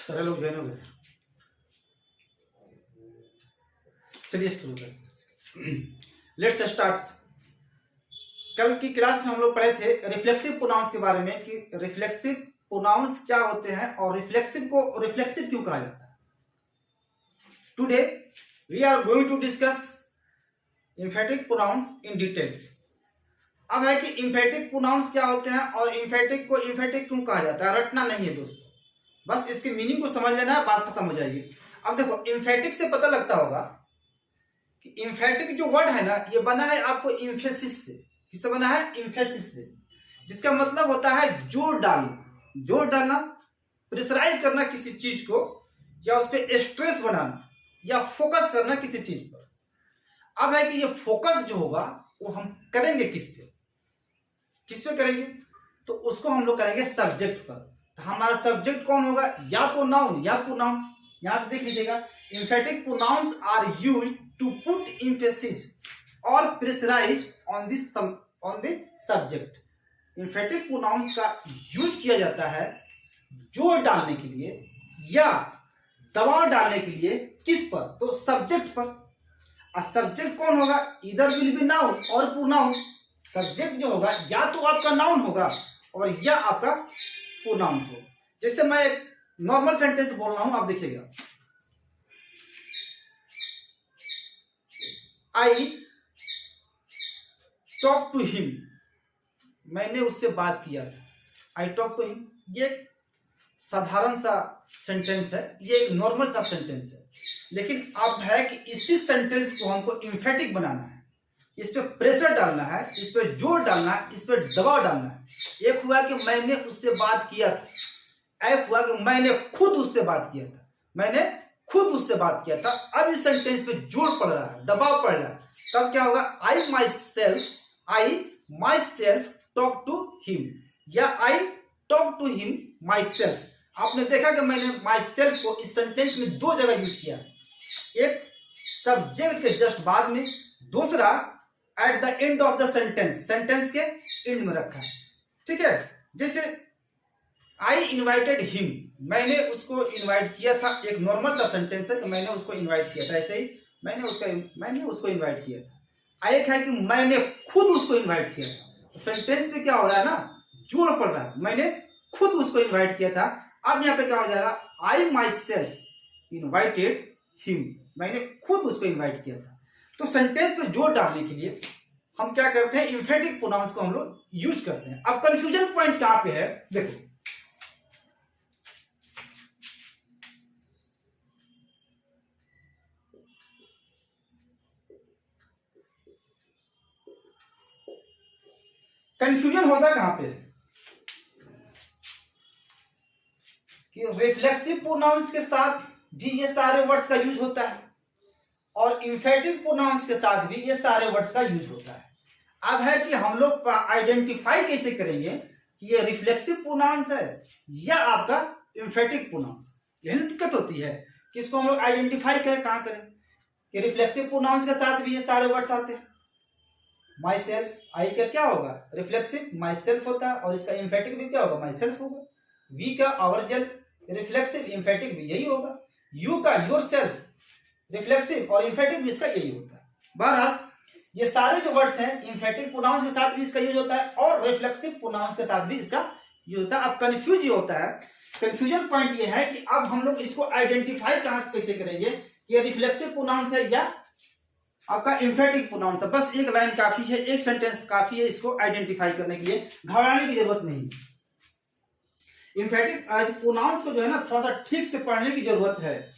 सारे लोग ज्वाइन हो गए। चलिए शुरू करें। Let's start. कल की क्लास में हम लोग पढ़े थे रिफ्लेक्सिव प्रोनाउंस के बारे में कि रिफ्लेक्सिव प्रोनाउंस क्या होते हैं और रिफ्लेक्सिव को रिफ्लेक्सिव क्यों कहा जाता है। Today we are going to discuss emphatic pronouns in details. अब है कि इम्फेटिक प्रोनाउंस क्या होते हैं और इम्फेटिक को इम्फेटिक क्यों कहा जाता है। रटना नहीं है दोस्तों, बस इसकी मीनिंग को समझ लेना है, बात खत्म हो जाएगी। अब देखो, इम्फेटिक से पता लगता होगा कि इम्फेटिक जो वर्ड है ना, ये बना है आपको इम्फेसिस से। किससे बना है? इम्फेसिस से, जिसका मतलब होता है जोर डालना। जोर डालना, प्रेशराइज करना किसी चीज को, या उस पर स्ट्रेस बनाना, या फोकस करना किसी चीज पर। अब है कि ये फोकस जो होगा वो हम करेंगे किस पे करेंगे, तो उसको हम लोग करेंगे सब्जेक्ट पर। तो हमारा सब्जेक्ट कौन होगा? या तो नाउन या प्रोनाउंस। यहां पे देख लीजिएगा, emphatic pronouns are used to put emphasis और pressurise on the subject. Emphatic pronouns का यूज किया जाता है जोर डालने के लिए या दबाव डालने के लिए। किस पर? तो सब्जेक्ट पर। और सब्जेक्ट कौन होगा? इधर विल बी नाउन और प्रोनाउन। सब्जेक्ट जो होगा या तो आपका नाउन होगा और या आपका प्रोनाउन होगा। जैसे मैं एक नॉर्मल सेंटेंस बोल रहा हूं, आप देखिएगा, आई टॉक टू हिम, मैंने उससे बात किया था। आई टॉक टू हिम, ये साधारण सा सेंटेंस है, ये एक नॉर्मल सा सेंटेंस है। लेकिन अब है कि इसी सेंटेंस को हमको इम्फेटिक बनाना है, इस पे प्रेशर डालना है, इस पे जोर डालना है, इस पे दबाव डालना है। एक हुआ कि मैंने उससे बात किया था, एक हुआ कि मैंने खुद उससे बात किया था। मैंने खुद उससे बात किया था। अब इस सेंटेंस पे जोर पड़ रहा है, दबाव पड़ रहा है, तब क्या होगा? I myself talk to him, या I talk to him myself. आपने देखा कि मैंने माई सेल्फ को इस सेंटेंस में दो जगह यूज किया, एक सब्जेक्ट के जस्ट बाद में, दूसरा at the end of the sentence, sentence के एंड में रखा है। ठीक है, जैसे आई इन्वाइटेड हिम, मैंने उसको इन्वाइट किया था। एक नॉर्मल सा सेंटेंस है कि मैंने उसको इन्वाइट किया था, ऐसे ही मैंने उसको इन्वाइट किया था। एक है कि मैंने खुद उसको इन्वाइट किया था। तो सेंटेंस पे क्या हो रहा है ना, जोर पड़ रहा है, मैंने खुद उसको इन्वाइट किया था। अब यहाँ पे क्या हो जाएगा? आई माई सेल्फ इन्वाइटेड हिम, मैंने खुद उसको इन्वाइट किया था। तो सेंटेंस पे जोर डालने के लिए हम क्या करते हैं? इम्फेटिक प्रोनाउंस को हम लोग यूज करते हैं। अब कंफ्यूजन पॉइंट कहां पे है, देखो, कंफ्यूजन होता कहां पे है कि रिफ्लेक्सिव प्रोनाउंस के साथ भी ये सारे वर्ड्स का यूज होता है और इम्फेटिक प्रोनाउंस के साथ भी ये सारे वर्ड्स का यूज होता है। अब है कि हम लोग आइडेंटिफाई कैसे करेंगे कि ये रिफ्लेक्सिव प्रोनाउंस है या आपका इम्फेटिक प्रोनाउंस। यही दिक्कत होती है कि इसको हम लोग आइडेंटिफाई करें। कहां करें कि रिफ्लेक्सिव प्रोनाउंस के साथ भी ये सारे वर्ड्स आते हैं। माई सेल्फ, आई का क्या होगा? रिफ्लेक्सिव माई सेल्फ होता है, और इसका इम्फेटिक भी क्या होगा? माई सेल्फ होगा। वी का आवर रिफ्लेक्सिव, इम्फेटिक भी यही होगा। यू का योर सेल्फ, रिफ्लेक्सिव और इम्फेटिक भी इसका यही होता है। बहरहाल ये सारे जो वर्ड्स हैं, इम्फेटिक प्रोनाउंस के साथ भी इसका यूज होता है और रिफ्लेक्सिव प्रोनाउंस के साथ भी इसका यूज होता है। अब कंफ्यूज ये होता है, कंफ्यूजन पॉइंट ये है कि अब हम लोग इसको आइडेंटिफाई कहां से कैसे करेंगे कि ये रिफ्लेक्सिव प्रोनाउंस है या आपका इम्फेटिक प्रोनाउंस है। बस एक लाइन काफी है, एक सेंटेंस काफी है इसको आइडेंटिफाई करने के लिए, घबराने की जरूरत नहीं। इम्फेटिक प्रोनाउंस को जो है ना, थोड़ा सा ठीक से पढ़ने की जरूरत है।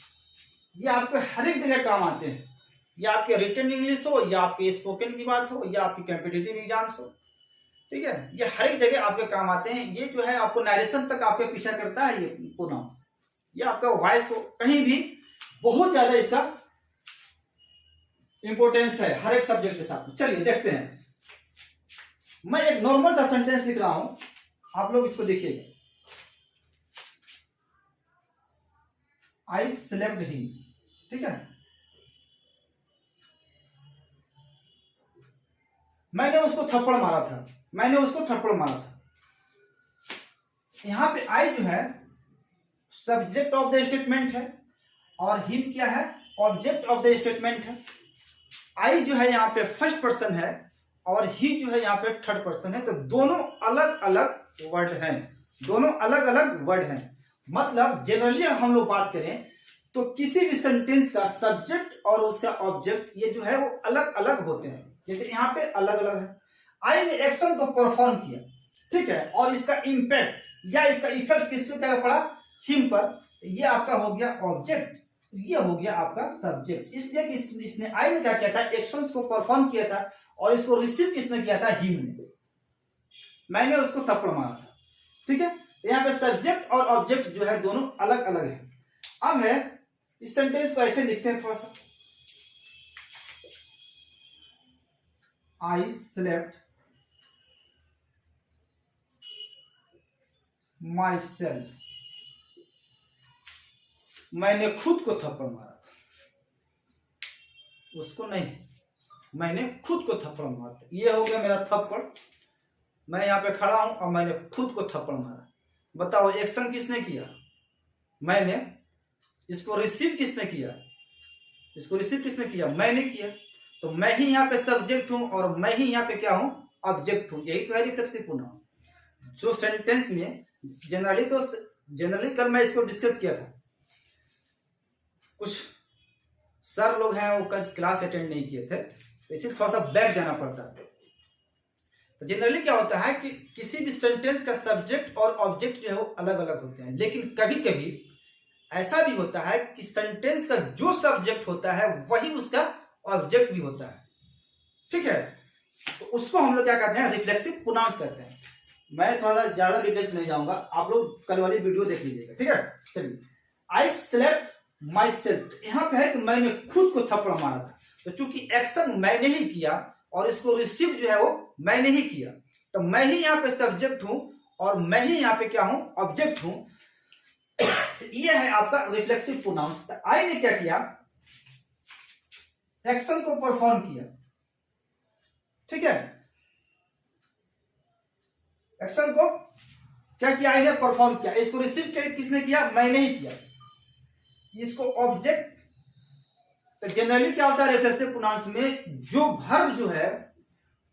ये आपको हर एक जगह काम आते हैं, या आपके रिटन इंग्लिश हो, या आपके स्पोकन की बात हो, या आपकी कॉम्पिटिटिव एग्जाम्स हो। ठीक है, ये हर एक जगह आपके काम आते हैं। ये जो है आपको नरेशन तक आपके पीछा करता है ये प्रोनाउंस, ये आपका वॉइस हो, कहीं भी बहुत ज्यादा इसका इंपॉर्टेंस है हर एक सब्जेक्ट के साथ। चलिए देखते हैं, मैं एक नॉर्मल सा सेंटेंस लिख रहा हूं, आप लोग इसको देखिएगा। आई स्लेप्ट हिम, ठीक है, मैंने उसको थप्पड़ मारा था, यहां पे आई जो है सब्जेक्ट ऑफ द स्टेटमेंट है और हिम क्या है, ऑब्जेक्ट ऑफ द स्टेटमेंट है। आई जो है यहाँ पे फर्स्ट पर्सन है और ही जो है यहाँ पे थर्ड पर्सन है, तो दोनों अलग अलग वर्ड हैं, दोनों अलग अलग वर्ड हैं। मतलब जनरली हम लोग बात करें तो किसी भी सेंटेंस का सब्जेक्ट और उसका ऑब्जेक्ट ये जो है वो अलग अलग होते हैं। जैसे यहाँ पे अलग अलग है, आई ने एक्शन को परफॉर्म किया, ठीक है, और इसका इंपैक्ट या इसका इफेक्ट किस पे क्या पड़ा, हिम पर, ये आपका हो गया ऑब्जेक्ट, ये हो गया आपका सब्जेक्ट। इसलिए कि इसने आई ने क्या किया था, एक्शंस को परफॉर्म किया था और इसको रिसीव किसने किया था, हिम ने, मैंने उसको थप्पड़ मारा था, ठीक है। यहाँ पे सब्जेक्ट और ऑब्जेक्ट जो है दोनों अलग अलग है। अब है इस सेंटेंस को ऐसे लिखते हैं थोड़ा सा, आई स्लेप्ट माई सेल्फ, मैंने खुद को थप्पड़ मारा था, उसको नहीं, मैंने खुद को थप्पड़ मारा था। ये हो गया मेरा थप्पड़, मैं यहां पे खड़ा हूं और मैंने खुद को थप्पड़ मारा। बताओ एक्शन किसने किया, मैंने। इसको रिसीव किसने किया, इसको रिसीव किसने किया, मैंने किया। तो मैं ही यहाँ पे सब्जेक्ट हूं और मैं ही यहाँ पे क्या हूं, ऑब्जेक्ट हूं। यही तो है रिफ्लेक्सिव प्रोनाउन। जो सेंटेंस में जनरली कल मैं इसको डिस्कस किया था, कुछ सर लोग हैं वो कल क्लास अटेंड नहीं किए थे, तो इसीलिए थोड़ा सा बैक जाना पड़ता है। तो जनरली क्या होता है कि किसी भी सेंटेंस का सब्जेक्ट और ऑब्जेक्ट जो है वो अलग अलग होते हैं, लेकिन कभी कभी ऐसा भी होता है कि सेंटेंस का जो सब्जेक्ट होता है वही उसका ऑब्जेक्ट भी होता है, ठीक है। तो उसको हम लोग क्या करते हैं, रिफ्लेक्सिव प्रोनाउंस करते हैं। मैं थोड़ा सा ज्यादा डिटेल्स नहीं जाऊंगा, आप लोग कल वाली वीडियो देख लीजिएगा, ठीक है। चलिए, आई स्लेप्ट माई सेल्फ, यहां पे है कि मैंने खुद को थप्पड़ मारा था। तो चूंकि एक्शन मैंने ही किया और इसको रिसीव जो है वो मैंने ही किया, तो मैं ही यहाँ पे सब्जेक्ट हूं और मैं ही यहाँ पे क्या हूं, ऑब्जेक्ट हूं। ये है आपका रिफ्लेक्सिव प्रोनाउंस। आई ने क्या किया, एक्शन को परफॉर्म किया, ठीक है। एक्शन को क्या किया, आई ने परफॉर्म किया। इसको रिसीव किसने किया, मैंने ही किया। इसको ऑब्जेक्ट, तो जनरली क्या होता है रिफ्लेक्सिव प्रोनाउंस में, जो वर्ब जो है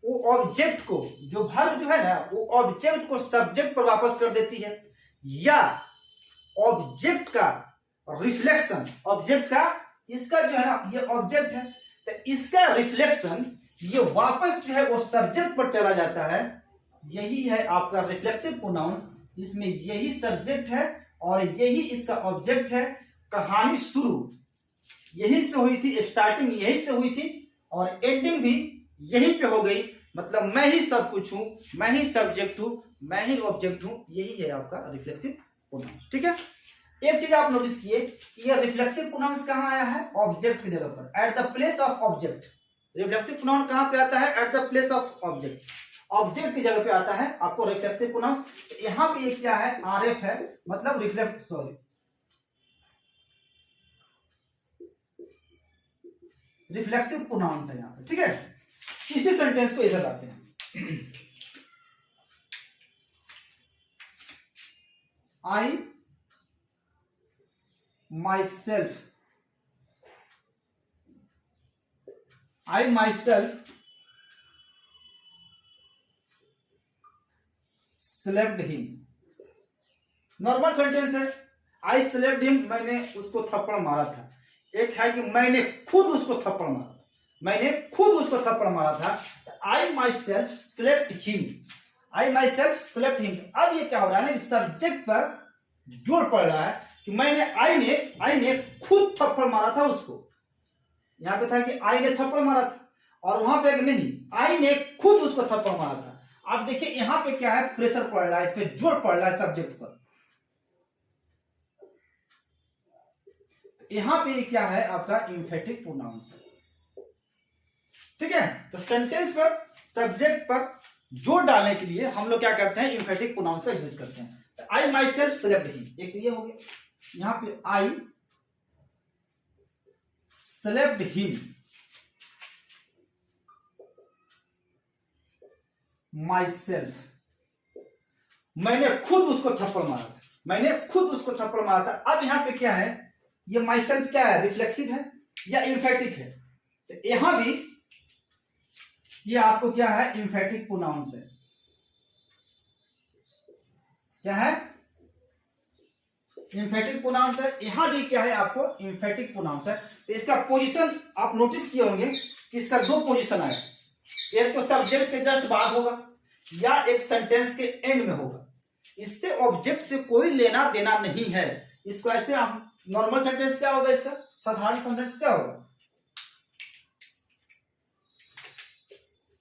वो ऑब्जेक्ट को, जो वर्ब जो है ना वो ऑब्जेक्ट को सब्जेक्ट पर वापस कर देती है, या ऑब्जेक्ट का रिफ्लेक्शन, ऑब्जेक्ट का, इसका जो है ना ये ऑब्जेक्ट है, तो इसका रिफ्लेक्शन ये वापस जो है वो सब्जेक्ट पर चला जाता है। यही है आपका रिफ्लेक्सिव प्रोनाउंस। इसमें यही सब्जेक्ट है और यही इसका ऑब्जेक्ट है। कहानी शुरू यही से हुई थी, स्टार्टिंग यही से हुई थी और एंडिंग भी यही पे हो गई। मतलब मैं ही सब कुछ हूं, मैं ही सब्जेक्ट हूं, मैं ही ऑब्जेक्ट हूं। यही है आपका रिफ्लेक्सिव प्रोनाउंस, ठीक है। एक चीज आप नोटिस किए, ये रिफ्लेक्सिव प्रोनाउंस कहां आया है, ऑब्जेक्ट की जगह पर, eight the place of object. Reflexive pronoun कहां पे आता है, eight the place of object, object की जगह पे आता है आपको रिफ्लेक्सिव प्रोनाउंस। यहां पे ये क्या है, आरएफ है, मतलब रिफ्लेक्सिव प्रोनाउंस है यहाँ पे, ठीक है। इसी सेंटेंस को इधर लाते हैं, आई myself, I myself slept him। Normal sentence है, आई स्लेप्ट हिम, मैंने उसको थप्पड़ मारा था। एक है कि मैंने खुद उसको थप्पड़ मारा था, मैंने खुद उसको थप्पड़ मारा था। I myself slapped him, I myself slapped him. अब ये क्या हो रहा है ना, सब्जेक्ट पर जोर पड़ रहा है कि मैंने, आई ने खुद थप्पड़ मारा था उसको। यहां पे था कि आई ने थप्पड़ मारा था और वहां पे नहीं, आई ने खुद उसको थप्पड़ मारा था। अब देखिए यहां पे क्या है, प्रेशर पड़ रहा है, इस पे जोर पड़ रहा है सब्जेक्ट पर। यहां पे क्या है आपका एम्फेटिक प्रोनाउंस, ठीक है। तो सेंटेंस पर सब्जेक्ट पर जोर डालने के लिए हम लोग क्या करते हैं, एम्फेटिक प्रोनाउंस का यूज करते हैं। तो आई माई सेल्फ स्लेप्ट हिम, एक ये हो गया। यहां पे I slept him my self, मैंने खुद उसको थप्पड़ मारा था। मैंने खुद उसको थप्पड़ मारा था। अब यहाँ पे क्या है, ये माई सेल्फ क्या है, रिफ्लेक्सिव है या इम्फेटिक है? तो यहां भी ये आपको क्या है, इम्फेटिक प्रोनाउंस है। क्या है, इम्फेटिक प्रोनाउंस है। यहां भी क्या है, आपको इम्फेटिक प्रोनाउंस है। तो इसका पोजीशन आप नोटिस किए होंगे कि इसका दो पोजीशन आए, एक तो सब्जेक्ट के जस्ट बाद होगा या एक सेंटेंस के एंड में होगा। इससे ऑब्जेक्ट से कोई लेना देना नहीं है। इसको ऐसे हम नॉर्मल सेंटेंस क्या होगा, इसका साधारण सेंटेंस क्या होगा,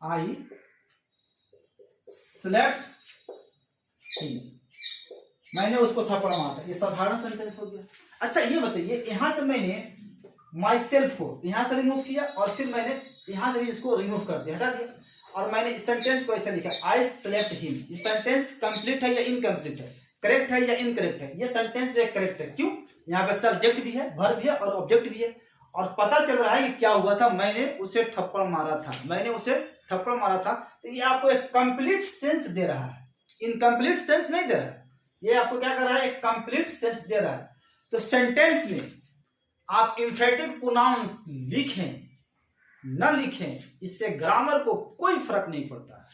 आई स्लेप्ट ही, मैंने उसको थप्पड़ मारा था, ये साधारण सेंटेंस हो गया। अच्छा ये बताइए, यहां से मैंने माई सेल्फ को यहां से रिमूव किया और फिर मैंने यहां से भी इसको रिमूव कर दिया, हटा दिया, और मैंने इस सेंटेंस को ऐसे लिखा, आई स्लेप्ट हिम। ये सेंटेंस कंप्लीट है या इनकम्प्लीट है, करेक्ट है या इनकरेक्ट है? ये सेंटेंस जो है करेक्ट है। क्यों? यहाँ पे सब्जेक्ट भी है, वर्ब भी है और ऑब्जेक्ट भी है, और पता चल रहा है कि क्या हुआ था, मैंने उसे थप्पड़ मारा था, मैंने उसे थप्पड़ मारा था। तो ये आपको एक कंप्लीट सेंस दे रहा है, इनकम्प्लीट सेंस नहीं दे रहा है। ये आपको क्या कर रहा है, एक कंप्लीट सेंस दे रहा है। तो सेंटेंस में आप इम्फेटिक प्रोनाउन लिखें न लिखें, इससे ग्रामर को कोई फर्क नहीं पड़ता है,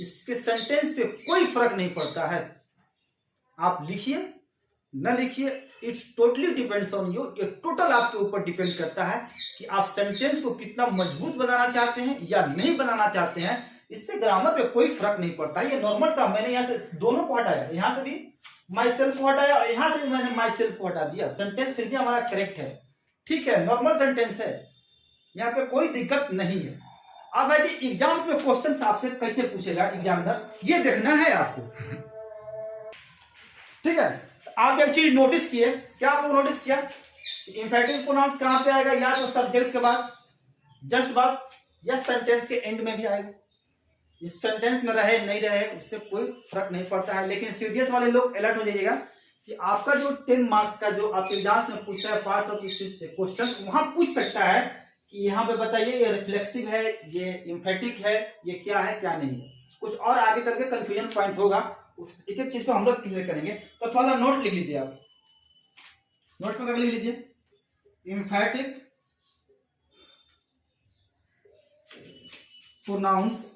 इसके सेंटेंस पे कोई फर्क नहीं पड़ता है। आप लिखिए न लिखिए, it's totally depends on you. ये टोटल आपके ऊपर डिपेंड करता है कि आप सेंटेंस को कितना मजबूत बनाना चाहते हैं या नहीं बनाना चाहते हैं। इससे ग्रामर पे कोई फर्क नहीं पड़ता। ये नॉर्मल था, मैंने यहाँ से दोनों को हटाया, यहाँ से भी माई सेल्फ को हटाया और यहाँ से भी मैंने माई सेल्फ को हटा दिया। सेंटेंस फिर भी हमारा करेक्ट है, ठीक है, नॉर्मल सेंटेंस है, यहाँ पे कोई दिक्कत नहीं है। अब है कि एग्जाम्स में क्वेश्चन आपसे कैसे पूछेगा एग्जामिनर, ये देखना है आपको, ठीक है। आप एक चीज नोटिस किए, क्या आपको नोटिस किया, इम्फेटिक प्रोनाउंस कहां पे आएगा, या तो सब्जेक्ट के बाद, जस्ट बाद, या सेंटेंस के एंड में भी आएगा। इस सेंटेंस में रहे नहीं रहे उससे कोई फर्क नहीं पड़ता है। लेकिन सीडीएस वाले लोग अलर्ट हो जाइएगा कि आपका जो 10 मार्क्स का जो आपके एग्जाम्स में पूछता है पार्ट्स ऑफ स्पीच से क्वेश्चन, वहां पूछ सकता है कि यहाँ पे बताइए ये रिफ्लेक्सिव है, ये इम्फेटिक है, ये क्या है क्या नहीं है। कुछ और आगे चल के कंफ्यूजन पॉइंट होगा, उस एक एक चीज को हम लोग क्लियर करेंगे। तो थोड़ा सा नोट लिख लीजिए, आप नोट में लिख लीजिए, emphatic pronouns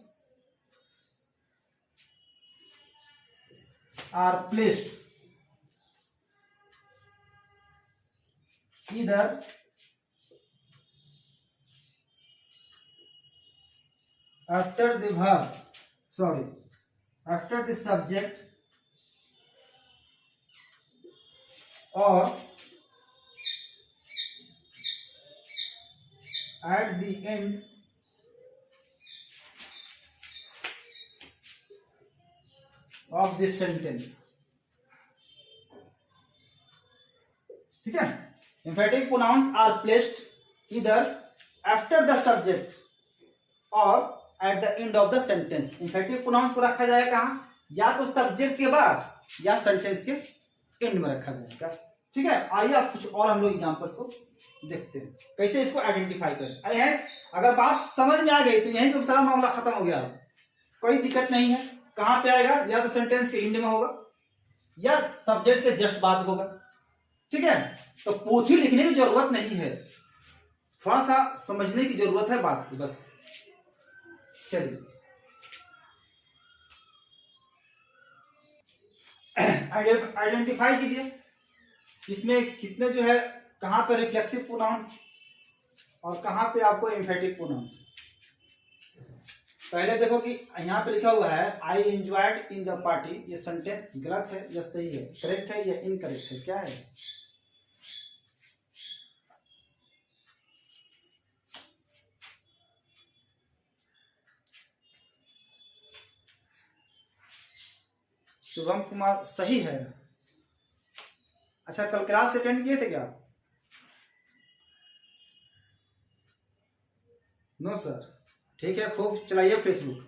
are placed either after the verb, sorry, after the subject or at the end of this sentence, ठीक है। Emphatic pronouns are placed either after the subject or at the end of the sentence. Emphatic pronouns को रखा जाएगा कहाँ, या तो subject के बाद या सेंटेंस के एंड में रखा जाएगा, ठीक है। आइए आप कुछ और हम लोग एग्जांपल्स को देखते हैं, कैसे इसको आइडेंटिफाई करें। अगर बात समझ में आ गई तो यहीं पे सारा मामला खत्म हो गया, कोई दिक्कत नहीं है। कहाँ पे आएगा, या तो सेंटेंस के एंड में होगा या सब्जेक्ट के जस्ट बाद होगा, ठीक है। तो पोथी लिखने की जरूरत नहीं है, थोड़ा सा समझने की जरूरत है बात को, बस। चलिए आइडेंटिफाई कीजिए, इसमें कितने जो है, कहां पे रिफ्लेक्सिव प्रोनाउंस और कहां पे आपको एम्फेटिक प्रोनाउंस। पहले देखो कि यहाँ पे लिखा हुआ है I enjoyed in the party, ये सेंटेंस गलत है या सही है, करेक्ट है या इनकरेक्ट है, क्या है? शुभम कुमार सही है। अच्छा, कल क्लास अटेंड किए थे क्या? नो सर, ठीक है, खूब चलाइए फेसबुक।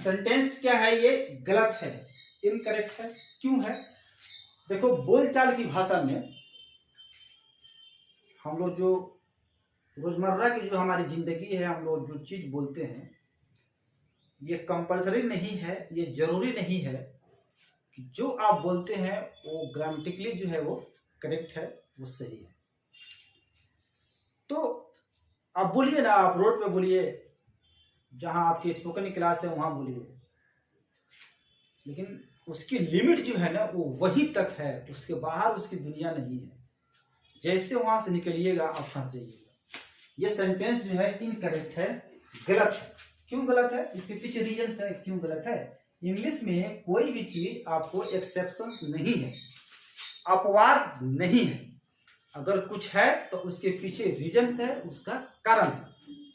सेंटेंस क्या है, ये गलत है, इनकरेक्ट है। क्यों है? देखो, बोलचाल की भाषा में हम लोग जो रोजमर्रा की जो हमारी जिंदगी है, हम लोग जो चीज बोलते हैं, ये कंपलसरी नहीं है, ये जरूरी नहीं है कि जो आप बोलते हैं वो ग्रामेटिकली जो है वो करेक्ट है, वो सही है। तो आप बोलिए ना, आप रोड पे बोलिए, जहां आपकी स्पोकन क्लास है वहां बोलिए, लेकिन उसकी लिमिट जो है ना वो वही तक है, उसके बाहर उसकी दुनिया नहीं है। जैसे वहां से निकलिएगा आप फंस जाइएगा। ये सेंटेंस जो है इनकरेक्ट है, गलत है। क्यों गलत है? इसके पीछे रीजन है क्यों गलत है। इंग्लिश में कोई भी चीज आपको एक्सेप्शन नहीं है, अपवाद नहीं है। अगर कुछ है तो उसके पीछे रीजन है, उसका कारण है,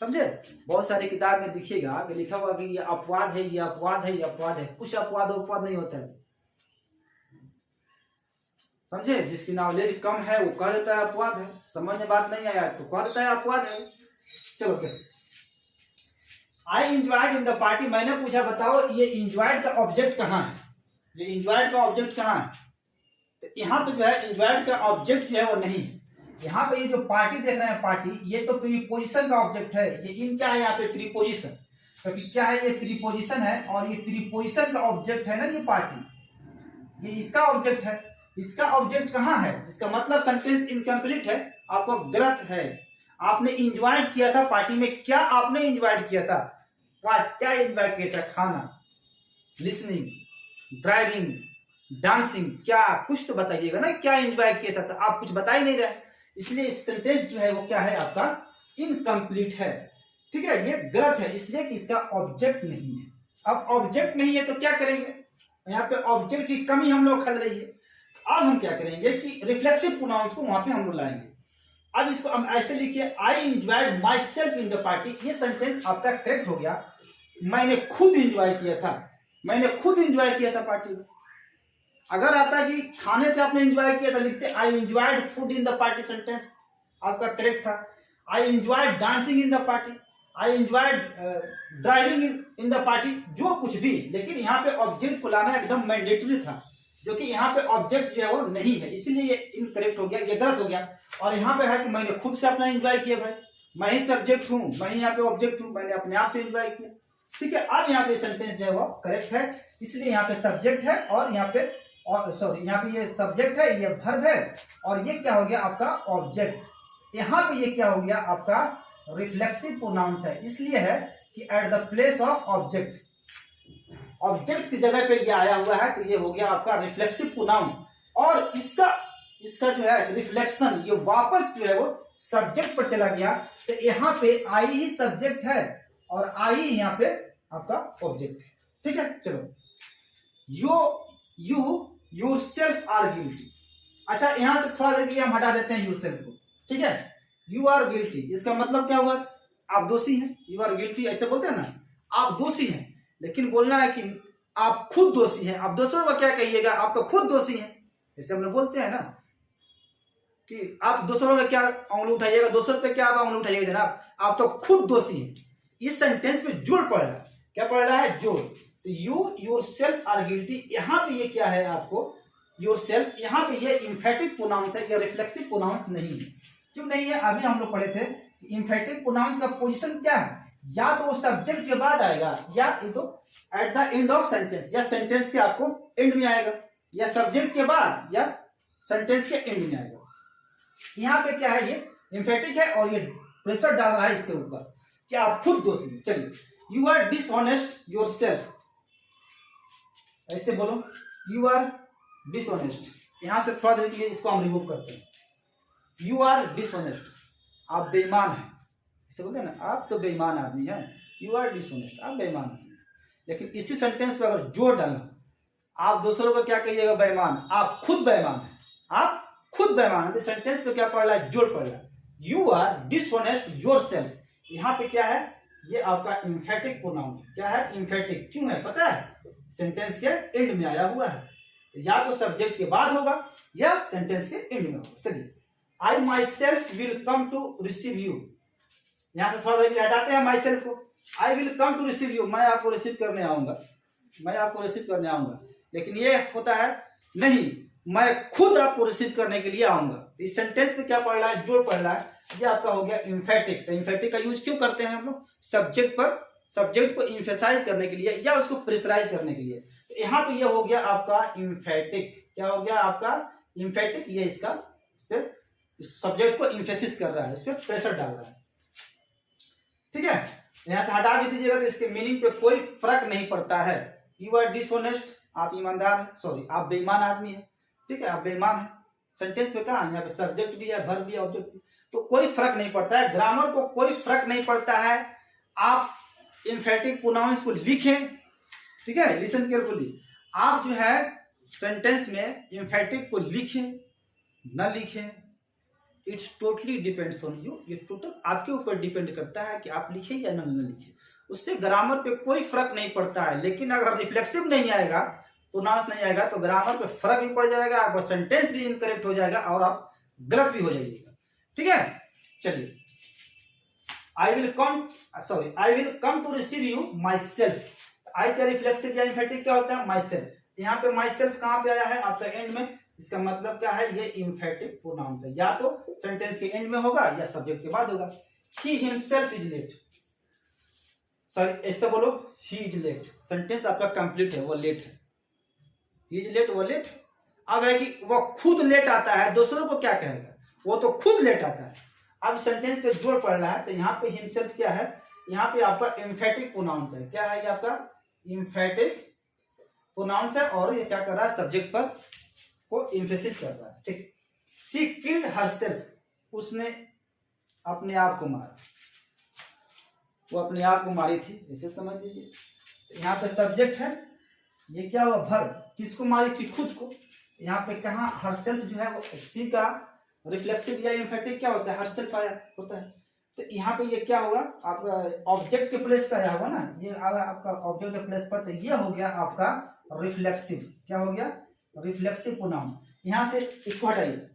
समझे। बहुत सारी किताब में देखिएगा कि लिखा हुआ कि ये अपवाद है, ये अपवाद है, ये अपवाद है। कुछ अपवाद अपवाद नहीं होता है, समझे। जिसकी नॉलेज कम है वो कह देता है अपवाद है, समझ में बात नहीं आया तो कह देता है अपवाद है। चलो फिर, आई इंजॉयड इन द पार्टी। मैंने पूछा बताओ ये इंजॉयड का ऑब्जेक्ट कहाँ है, ये इंजॉयड का ऑब्जेक्ट कहाँ है। तो यहाँ पे जो है इंजॉयड का ऑब्जेक्ट जो है वो नहीं है। यहाँ पे ये जो पार्टी देख रहे हैं, पार्टी, ये तो प्रीपोजिशन का ऑब्जेक्ट है। ये इन क्या है यहाँ पे, प्रीपोजिशन। क्योंकि क्या है, ये प्रीपोजिशन है और ये प्रीपोजिशन का ऑब्जेक्ट है ना, ये पार्टी, ये इसका ऑब्जेक्ट है। इसका ऑब्जेक्ट कहाँ है, इसका मतलब सेंटेंस इनकम्प्लीट है, आपको गलत है। आपने इंजॉयड किया था पार्टी में, क्या आपने इंजॉयड किया था, क्या एंजॉय किया था, खाना, लिसनिंग, ड्राइविंग, डांसिंग, क्या कुछ तो बताइएगा ना, क्या एंजॉय किया था। तो आप कुछ बता ही नहीं रहे, इसलिए इस सेंटेंस जो है वो क्या है आपका, इनकम्प्लीट है। ठीक है, ये गलत है इसलिए कि इसका ऑब्जेक्ट नहीं है। अब ऑब्जेक्ट नहीं है तो क्या करेंगे, यहाँ पे ऑब्जेक्ट की कमी हम लोग खल रही है। तो अब हम क्या करेंगे कि रिफ्लेक्सिव प्रोनाउंस को वहां पे हम लोग लाएंगे। अब इसको हम ऐसे लिखिए, I enjoyed my self in the party. ये सेंटेंस आपका करेक्ट हो गया, मैंने खुद एंजॉय किया था, मैंने खुद एंजॉय किया था पार्टी में। अगर आता कि खाने से आपने एंजॉय किया था, लिखते I enjoyed food in the party, sentence आपका करेक्ट था। I enjoyed dancing in the party, I enjoyed driving in the party, जो कुछ भी। लेकिन यहाँ पे ऑब्जेक्ट को लाना एकदम मैंडेटरी था, जो कि यहाँ पे ऑब्जेक्ट जो है वो नहीं है, इसीलिए ये इनकरेक्ट हो गया, ये गलत हो गया। और यहाँ पे है कि मैंने खुद से अपना एंजॉय किया, भाई मैं ही सब्जेक्ट हूँ, मैं ही यहाँ पे ऑब्जेक्ट हूँ, मैंने अपने आप से एंजॉय किया। ठीक है, अब यहाँ पे सेंटेंस जो है वो करेक्ट है, इसलिए यहाँ पे सब्जेक्ट है और यहाँ पे, और सॉरी, यहाँ पे ये सब्जेक्ट है, ये वर्ब है, और ये क्या हो गया आपका ऑब्जेक्ट। यहाँ पे ये क्या हो गया आपका रिफ्लेक्सिव प्रोनाउंस है, इसलिए है कि eight the place of object, object की जगह पे ये आया हुआ है, तो ये हो गया आपका रिफ्लेक्सिव प्रोनाउंस। और इसका जो है रिफ्लेक्शन, ये वापस जो है वो सब्जेक्ट पर चला गया। तो यहाँ पे आई ही सब्जेक्ट है और आई यहाँ पे आपका ऑब्जेक्ट है। ठीक है, चलो, यू योरसेल्फ आर गिल्टी। अच्छा, यहां से थोड़ा देर के लिए हम हटा देते हैं योरसेल्फ को। ठीक है, यू आर गिल्टी, इसका मतलब क्या हुआ, आप दोषी हैं। यू आर गिल्टी ऐसे बोलते हैं ना, आप दोषी हैं, लेकिन बोलना है कि आप खुद दोषी हैं। आप दूसरों को क्या कहिएगा, आप तो खुद दोषी हैं, ऐसे हम लोग बोलते हैं ना कि आप दूसरों पे क्या उंगली उठाइएगा, दूसरों पे क्या आप उंगली उठाइएगा जनाब, आप तो खुद दोषी हैं। इस सेंटेंस में जोड़ पड़ रहा है, क्या पड़ रहा है, जोड़। तो यू योरसेल्फ आर गिल्टी, यहाँ पे ये क्या है आपको, योरसेल्फ, यहाँ पे ये इम्फेटिक प्रोनाउंस है, ये रिफ्लेक्सिव प्रोनाउंस नहीं है। क्यों नहीं है, अभी हम लोग पढ़े थे इम्फेटिक प्रोनाउंस का पोजीशन क्या है, या तो वो सब्जेक्ट के बाद आएगा, या तो at the end of sentence, या सेंटेंस के आपको एंड में आएगा, या सब्जेक्ट के बाद, या सेंटेंस के एंड में आएगा। यहाँ पे क्या है, ये इम्फेटिक है और ये प्रेशर डाल रहा है इसके ऊपर कि आप खुद दोषी हैं। चलिए, यू आर डिसऑनेस्ट योरसेल्फ, ऐसे बोलो, यू आर डिसऑनेस्ट। यहां से थोड़ा देर के लिए इसको हम रिमूव करते हैं। यू आर डिसऑनेस्ट, आप बेईमान हैं, इसे बोलते हैं ना, आप तो बेईमान आदमी हैं। यू आर डिसऑनेस्ट, आप बेईमान आदमी हैं। लेकिन इसी सेंटेंस पे अगर जोर डालना, आप दूसरों को क्या कहिएगा, बेईमान, आप खुद बेईमान हैं, आप खुद बेईमान हैं। तो सेंटेंस पे क्या पड़ रहा है, जोर पड़ रहा है। यू आर डिसऑनेस्ट योरसेल्फ, यहाँ पे क्या है, ये आपका इम्फेटिक प्रोनाउन है। क्या है, इम्फेटिक। क्यों है पता है, सेंटेंस के एंड में आया हुआ है, या तो सब्जेक्ट के बाद होगा या सेंटेंस के एंड में होगा। चलिए, I myself will come to receive you, यहां से थोड़ा देर हटाते हैं माई सेल्फ को। I will come to receive you, मैं आपको रिसीव करने आऊंगा, मैं आपको रिसीव करने आऊंगा। लेकिन ये होता है नहीं, मैं खुद आपको रिसीव करने के लिए आऊंगा। इस सेंटेंस पे क्या पड़ रहा है, जोर पड़ रहा है, ये आपका हो गया इम्फेटिक। तो इम्फेटिक का यूज क्यों करते हैं हम लोग, सब्जेक्ट पर, सब्जेक्ट को इम्फेसाइज करने के लिए या उसको प्रेशराइज करने के लिए। तो यहाँ पे ये हो गया आपका इम्फेटिक, क्या हो गया आपका इम्फेटिक, ये इसका इस सब्जेक्ट को इम्फेसिस कर रहा है, इस पे प्रेशर डाल रहा है, ठीक है। यहां से हटा भी दीजिएगा तो इसके मीनिंग पे कोई फर्क नहीं पड़ता है। यू आर डिसऑनेस्ट, आप ईमानदार, सॉरी आप बेईमान आदमी है, ठीक है, आप बेईमान है। सेंटेंस पे कहा यहाँ पे सब्जेक्ट भी है, वर्ब भी है, ऑब्जेक्ट भी, तो कोई फर्क नहीं पड़ता है, ग्रामर को कोई फर्क नहीं पड़ता है। आप इम्फेटिक प्रोनाउंस को लिखें, ठीक है, लिसन केयरफुली। आप जो है सेंटेंस में इम्फेटिक को लिखें न लिखें, it's totally depends on you, ये टोटल आपके ऊपर डिपेंड करता है कि आप लिखें या न लिखें, उससे ग्रामर पे कोई फर्क नहीं पड़ता है। लेकिन अगर रिफ्लेक्सिव नहीं आएगा, प्रोनाउंस नहीं आएगा, तो ग्रामर पे फर्क भी पड़ जाएगा, आपका सेंटेंस भी इनकरेक्ट हो जाएगा और आप गलत भी हो जाइएगा, ठीक है। चलिए, I will come to receive you myself. आई क्या रिफ्लेक्सिव या इम्फेटिक क्या होता है? Myself. यहाँ पे माई सेल्फ कहाँ पे आया है? आपका एंड में, इसका मतलब क्या है? ये इम्फेटिक प्रोनाउंस है, या तो सेंटेंस के एंड में होगा या सब्जेक्ट के बाद होगा। He himself is late, sorry ऐसे बोलो, ही इज लेट, सेंटेंस आपका कंप्लीट है, वो लेट है, ही इज लेट, वो लेट है। अब है कि वो खुद लेट आता है, दूसरों को क्या कहेगा, वो तो खुद लेट आता है। अब सेंटेंस पे जोड़ पड़ रहा है, तो यहाँ पे हिमसेल्फ क्या है? यहाँ पे आपका इम्फेटिक प्रोनाउंस है, क्या है ये आपका इम्फेटिक प्रोनाउंस है, और ये क्या कर रहा है? सब्जेक्ट पर को इम्फेसिस कर रहा है, ठीक। शी किल्ड हरसेल्फ, उसने अपने आप को मारा, वो अपने आप को मारी थी, ऐसे समझ लीजिए। यहाँ पे सब्जेक्ट है, ये क्या हुआ? वर्ब, किसको मारी थी? खुद को। यहाँ पे कहा हरसेल्फ जो है वो सी का रिफ्लेक्सिव या इम्फेटिक क्या होता है? हरसेल्फ आया होता है। तो यहाँ पे ये क्या होगा? आपका ऑब्जेक्ट के प्लेस पे आया होगा ना, ये आया आपका ऑब्जेक्ट के प्लेस पर, तो ये हो गया आपका रिफ्लेक्सिव। क्या हो गया? Reflexive pronoun. यहां से इसको हटाइए,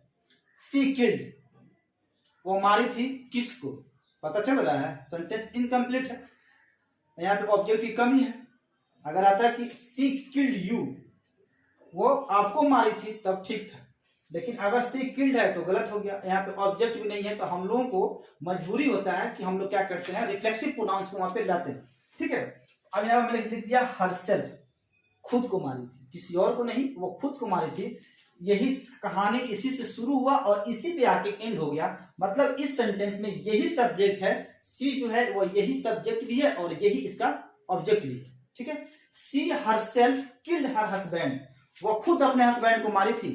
सी किल्ड, वो मारी थी किसको? पता चल रहा है, सेंटेंस इनकम्प्लीट है, यहाँ पे ऑब्जेक्ट की कमी है। अगर आता है कि सी किल्ड यू, वो आपको मारी थी, तब ठीक था। लेकिन अगर सी किल्ड है तो गलत हो गया, यहाँ पे ऑब्जेक्ट भी नहीं है, तो हम लोगों को मजबूरी होता है कि हम लोग क्या करते हैं? रिफ्लेक्सिव प्रोनाउंस को वहां पे लाते हैं, ठीक है। अब यहाँ मैंने लिख दिया हरसेल्फ, खुद को मारी थी, किसी और को नहीं, वो खुद को मारी थी। यही कहानी इसी से शुरू हुआ और इसी पे आके एंड हो गया। मतलब इस सेंटेंस में यही सब्जेक्ट है, सी जो है वो यही सब्जेक्ट भी है और यही इसका ऑब्जेक्ट भी है, ठीक है। सी हरसेल्फ किल्ड हर हस्बैंड, वो खुद अपने हस्बैंड को मारी थी,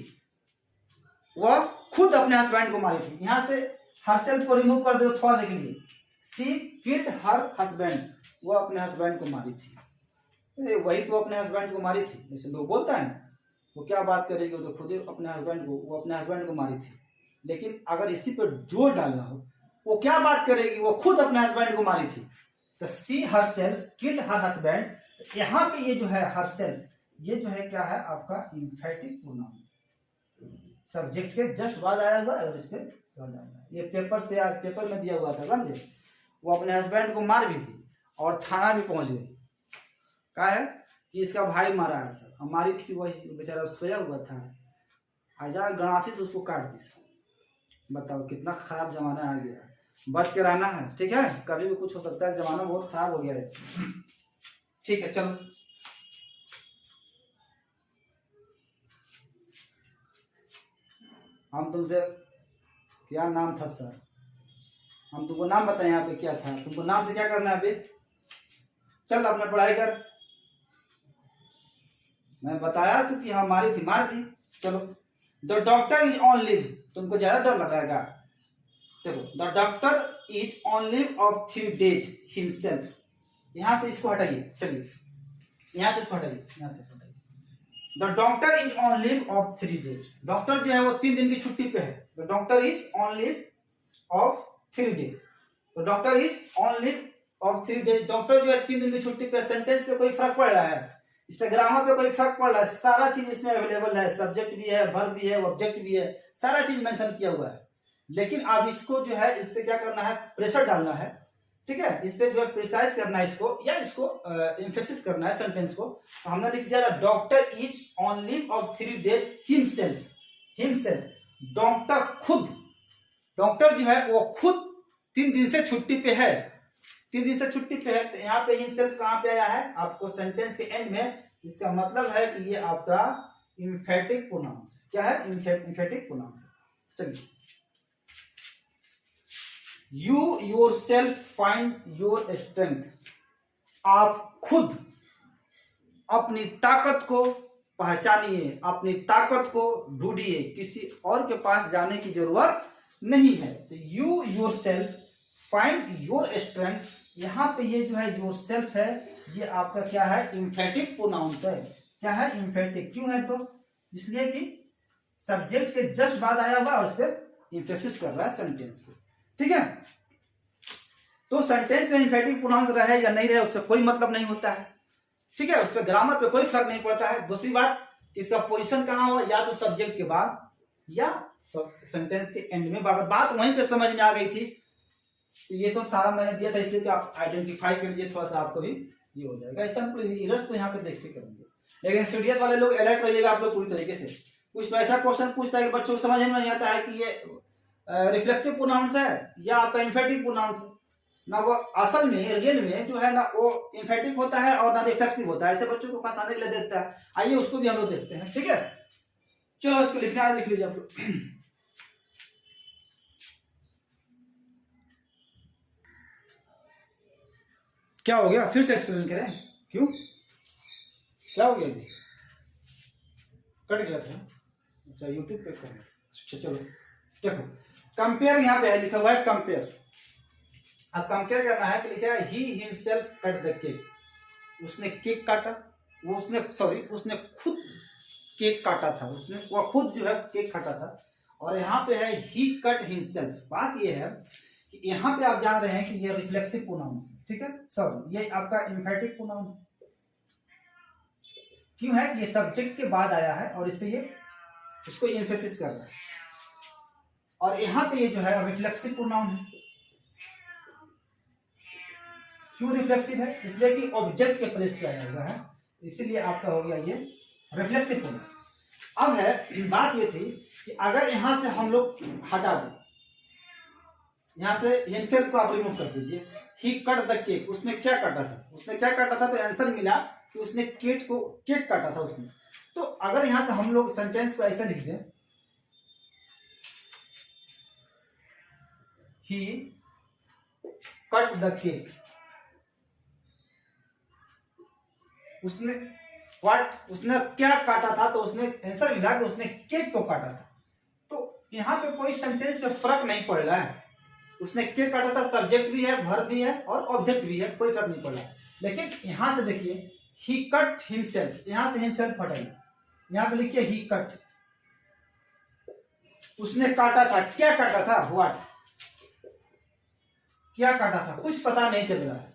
वो खुद अपने हस्बैंड को मारी थी। यहां से हरसेल्फ को रिमूव कर दो थोड़ा के लिए, सी किल्ड हर हस्बैंड, वो अपने हस्बैंड को मारी थी। वही तो अपने हस्बैंड को मारी थी, जैसे लोग बोलता है ना, वो क्या बात करेगी, वो तो खुद ही अपने हस्बैंड को, वो अपने हस्बैंड को मारी थी। लेकिन अगर इसी पर जोर डालना हो, वो क्या बात करेगी, वो खुद अपने हस्बैंड को मारी थी। तो सी हरसेल्फ किल्ड हर हस्बैंड, यहाँ पे ये जो है हरसेल्फ, ये जो है क्या है? आपका इम्फेटिक प्रोनाउन, सब्जेक्ट के जस्ट बाद आया हुआ और इस पे डालना है। ये पेपर से आज पेपर में दिया हुआ था, समझे। वो अपने हस्बैंड को मार भी दी और थाना भी पहुंच गई। क्या है कि इसका भाई मारा है सर, हमारी थी, वही बेचारा सोया हुआ था, हजार गणासी से उसको काट दी। बताओ कितना खराब जमाना आ गया, बच के रहना है, ठीक है। कभी भी कुछ हो सकता है, जमाना बहुत खराब हो गया है, ठीक है। चलो हम तुमसे, क्या नाम था सर? हम तुमको नाम बताएं, यहाँ पे क्या था? तुमको नाम से क्या करना है अभी? चल अपना पढ़ाई कर। मैं बताया तो कि हमारी थी, मार दी। चलो, the doctor is on leave, तुमको ज्यादा डर लग रहा है। चलो, the doctor is on leave of 3 days himself. यहां से इसको हटाइए, चलिए यहां से इसको हटाइए, यहां से हटाइए। The doctor is on leave of 3 days, doctor जो है वो 3 दिन की छुट्टी पे है। The doctor is on leave of 3 days, तो doctor is on leave of 3 days, doctor जो है 3 दिन की छुट्टी पे। सेंटेंस पे कोई फर्क पड़ रहा है, इससे ग्रामर पे कोई फर्क पड़ रहा है, सारा चीज इसमें अवेलेबल है, सब्जेक्ट भी है, वर्ब भी है, ऑब्जेक्ट भी है, सारा चीज मेंशन किया हुआ है। लेकिन अब इसको जो है, इस पे क्या करना है? प्रेशर डालना है, ठीक है। इस पे जो है प्रिसाइज करना है इसको, या इसको एम्फेसिस करना है सेंटेंस को। तो हमने लिख दिया doctor is on leave of 3 days himself. Himself, doctor खुद, डॉक्टर जो है वो खुद 3 दिन से छुट्टी पे है, 3 दिन से छुट्टी पे है। तो यहाँ पे हिमसेल्फ कहाँ पे आया है? आपको सेंटेंस के एंड में इसका मतलब है कि ये आपका इम्फेटिक प्रोनाउंस क्या है, इम्फेटिक प्रोनाउंस। चलिए, you your self find your strength, आप खुद अपनी ताकत को पहचानिए, अपनी ताकत को ढूंढिए, किसी और के पास जाने की जरूरत नहीं है। तो you your self find your strength, यहाँ पे ये जो है योर सेल्फ है, ये आपका क्या है, इम्फेटिक प्रोनाउंस है। क्या है, इम्फेटिक। क्यों है? तो इसलिए कि सब्जेक्ट के जस्ट बाद आया हुआ और उस पर इंफेसिस कर रहा है सेंटेंस को। ठीक है, तो सेंटेंस में इम्फेटिक प्रोनाउंस रहे या नहीं रहे उससे कोई मतलब नहीं होता है। ठीक है, उस पर ग्रामर पे कोई फर्क नहीं पड़ता है। दूसरी बात, इसका पोजीशन कहाँ हो, या तो सब्जेक्ट के बाद या सेंटेंस के एंड में। बात वहीं पे समझ में आ गई थी। तो ये तो सारा मैंने दिया था इसलिए कि आप आइडेंटिफाई कर लीजिए, थोड़ा सा आपको भी ये हो जाएगा। ऐसा इरर्स तो यहाँ पे देख के करेंगे, लेकिन स्टूडियस वाले लोग अलर्ट रहिएगा आप लोग पूरी तरीके से। कुछ तो ऐसा क्वेश्चन पूछता है कि बच्चों को समझ में नहीं आता है कि ये रिफ्लेक्सिव प्रोनाउंस है या आपका इम्फेटिक प्रोनाउंस है ना। वो असल में रियल में जो है ना वो इम्फेटिक होता है और ना रिफ्लेक्सिव होता है। ऐसे बच्चों को फंसाने के लिए देता है। आइए उसको भी हम लोग देखते हैं। ठीक है, चलो उसको लिखना है, लिख लीजिए आप लोग। क्या हो गया, फिर से एक्सप्लेन करें? क्यों, क्या हो गया? जी कट गया था। अच्छा, यूट्यूब पे करना। अच्छा चलो देखो, कंपेयर यहाँ पे है, लिखा हुआ है कंपेयर। अब कंपेयर करना है, कि लिखा है he himself cut the cake, उसने केक काटा, वो उसने खुद केक काटा था, वो खुद जो है केक काटा था। और यहाँ पे है ही कट हिमसेल्फ। बात ये है कि यहाँ पे आप जान रहे हैं कि ये रिफ्लेक्सिव प्रोनाउन है। ठीक है, सॉरी, ये आपका इम्फेटिक प्रोनाउन क्यों है कि ये सब्जेक्ट के बाद आया है और इस पे ये इसको एम्फेसिस कर रहा है। और यहाँ पे ये जो है रिफ्लेक्सिव प्रोनाउन है। क्यों रिफ्लेक्सिव है? इसलिए कि ऑब्जेक्ट के प्लेस पे आया हुआ है, इसीलिए आपका हो गया ये रिफ्लेक्सिव प्रोनाउन। अब है बात ये थी कि अगर यहां से हम लोग हटा दें, यहां से हिमसेल्फ को आप रिमूव कर दीजिए, ही कट द केक, उसने क्या काटा था, उसने क्या काटा था, तो आंसर मिला कि उसने केक काटा था उसने। तो अगर यहां से हम लोग सेंटेंस को ऐसे लिख दें, ही कट द केक, उसने क्या काटा था, तो उसने आंसर मिला कि उसने केक को काटा था। तो यहाँ पे कोई सेंटेंस में फर्क नहीं पड़ रहा है। उसने केक काटा था, सब्जेक्ट भी है, वर्ब भी है और ऑब्जेक्ट भी है, कोई फर्क नहीं पड़ रहा है। लेकिन यहां से देखिए, ही कट हिमसेल्फ, यहां से हिमसेल्फ हटाइए, यहां पे लिखिए ही कट, उसने काटा था, क्या काटा था, व्हाट, क्या काटा था, कुछ पता नहीं चल रहा है।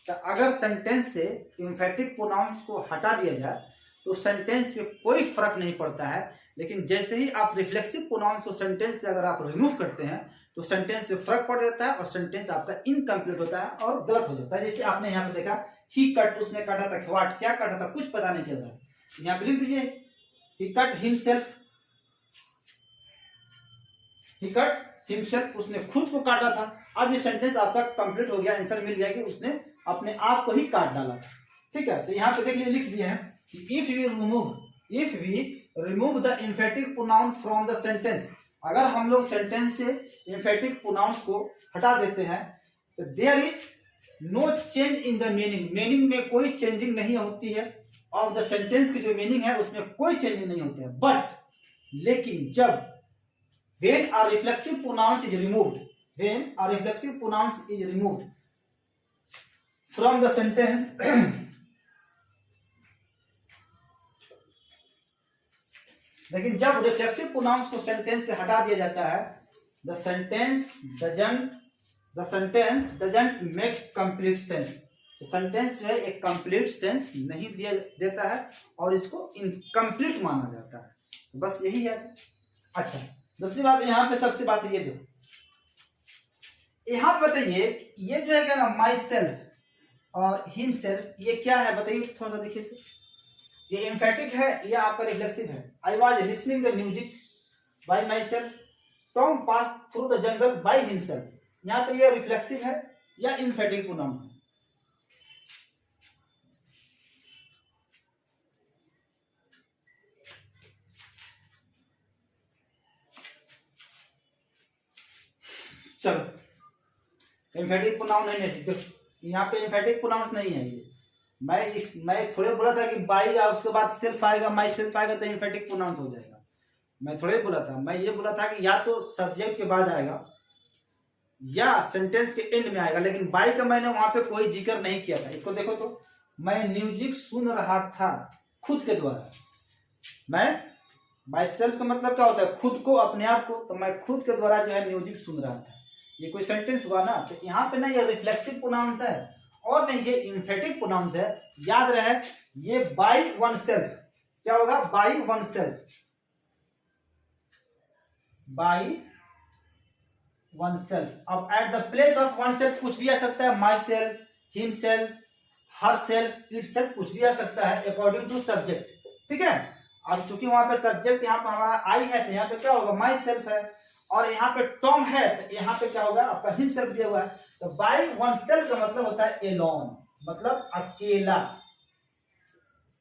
तो अगर सेंटेंस से इम्फेटिक प्रोनाउंस को हटा दिया जाए तो सेंटेंस पे कोई फर्क नहीं पड़ता है। लेकिन जैसे ही आप रिफ्लेक्सिव प्रोनाउंस को सेंटेंस से अगर आप रिमूव करते हैं तो सेंटेंस से फर्क पड़ जाता है और सेंटेंस आपका इनकम्प्लीट होता है और गलत हो जाता है। जैसे आपने यहाँ पे देखा, ही कट, उसने काटा था, व्हाट, क्या काटा था, कुछ पता नहीं चल रहा है। यहाँ पे लिख दीजिए ही कट हिमसेल्फ, ही कट हिमसेल्फ, उसने खुद को काटा था। अब ये सेंटेंस आपका कंप्लीट हो गया, आंसर मिल गया कि उसने अपने आप को ही काट डाला था। ठीक है, तो यहाँ पे देखिए लिख दिए हैं कि if we remove the emphatic pronoun from the sentence, अगर हम लोग सेंटेंस से इम्फेटिक प्रोनाउंस को हटा देते हैं तो there is no change in the meaning में कोई चेंजिंग नहीं होती है। ऑफ द सेंटेंस की जो मीनिंग है उसमें कोई चेंजिंग नहीं होती है। बट लेकिन जब when a reflexive pronoun is removed from the sentence लेकिन जब रिफ्लेक्सिव प्रोनाउंस को सेंटेंस से हटा दिया जाता है, the sentence doesn't make complete sense. तो सेंटेंस जो है एक कंप्लीट सेंस नहीं देता है और इसको इनकम्प्लीट माना जाता है। तो बस यही है। अच्छा, दूसरी बात यहाँ पे सबसे बात ये दो, यहाँ पे बताइए ये जो है क्या ना, माई सेल्फ और हिम सेल्फ, ये क्या है बताइए, थोड़ा सा देखिए तो। ये एम्फेटिक है या आपका रिफ्लेक्सिव है? I was listening the music by my self, Tom pass through the jungle by himself. यहाँ पे ये रिफ्लेक्सिव है या एम्फेटिक प्रोनाउंस है? चलो एम्फेटिक प्रोनाउन नहीं है, तो यहाँ पे एम्फेटिक प्रोनाउंस नहीं है ये। मैं थोड़े बोला था कि बाई या उसके बाद सेल्फ आएगा, माई सेल्फ आएगा तो एम्फेटिक प्रोनाउंस हो जाएगा। मैं थोड़े बोला था, मैं ये बोला था कि या तो सब्जेक्ट के बाद आएगा या सेंटेंस के एंड में आएगा, लेकिन बाई का मैंने वहां पे कोई जिक्र नहीं किया था। इसको देखो तो, मैं म्यूजिक सुन रहा था खुद के द्वारा। मैं बाय सेल्फ का मतलब क्या होता है, खुद को, अपने आप को, तो मैं खुद के द्वारा जो है म्यूजिक सुन रहा था, ये कोई सेंटेंस हुआ ना। तो यहाँ पे ना ये रिफ्लेक्सिव प्रोनाउंस है और नहीं ये एम्फेटिक प्रोनाउंस है। याद रहे ये बाय वन सेल्फ क्या होगा, by oneself, by oneself. अब at the place of oneself कुछ भी आ सकता है, myself, himself, herself, itself, कुछ भी आ सकता है अकॉर्डिंग टू सब्जेक्ट, ठीक है। अब चूंकि वहां पे सब्जेक्ट यहाँ पे हमारा आई है, तो यहाँ पे क्या होगा, माई सेल्फ है, और यहाँ पे टॉम है, तो यहाँ पे क्या होगा, आपका हिम सेल्फ दिया हुआ है। तो बाय वन सेल्फ का मतलब होता है एलोन, मतलब अकेला।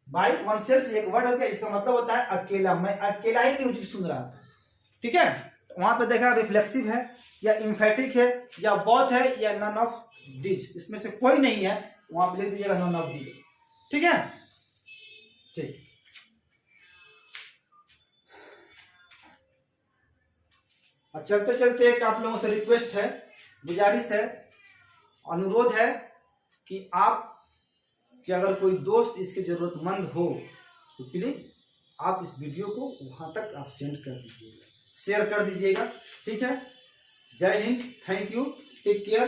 बाय वन सेल्फ एक वर्ड होता है, इसका मतलब होता है अकेला, मैं अकेला ही म्यूजिक सुन रहा था, ठीक है। वहां पे देखा रिफ्लेक्सिव है या इम्फेटिक है या बोथ है या नन ऑफ दीज, इसमें से कोई नहीं है, वहां पे लिख दीजिएगा नन ऑफ दीज, ठीक है। ठीक, और चलते चलते एक आप लोगों से रिक्वेस्ट है, गुजारिश है, अनुरोध है कि आप कि अगर कोई दोस्त इसके जरूरतमंद हो तो प्लीज आप इस वीडियो को वहां तक आप सेंड कर दीजिएगा, शेयर कर दीजिएगा, ठीक है। जय हिंद, थैंक यू, टेक केयर।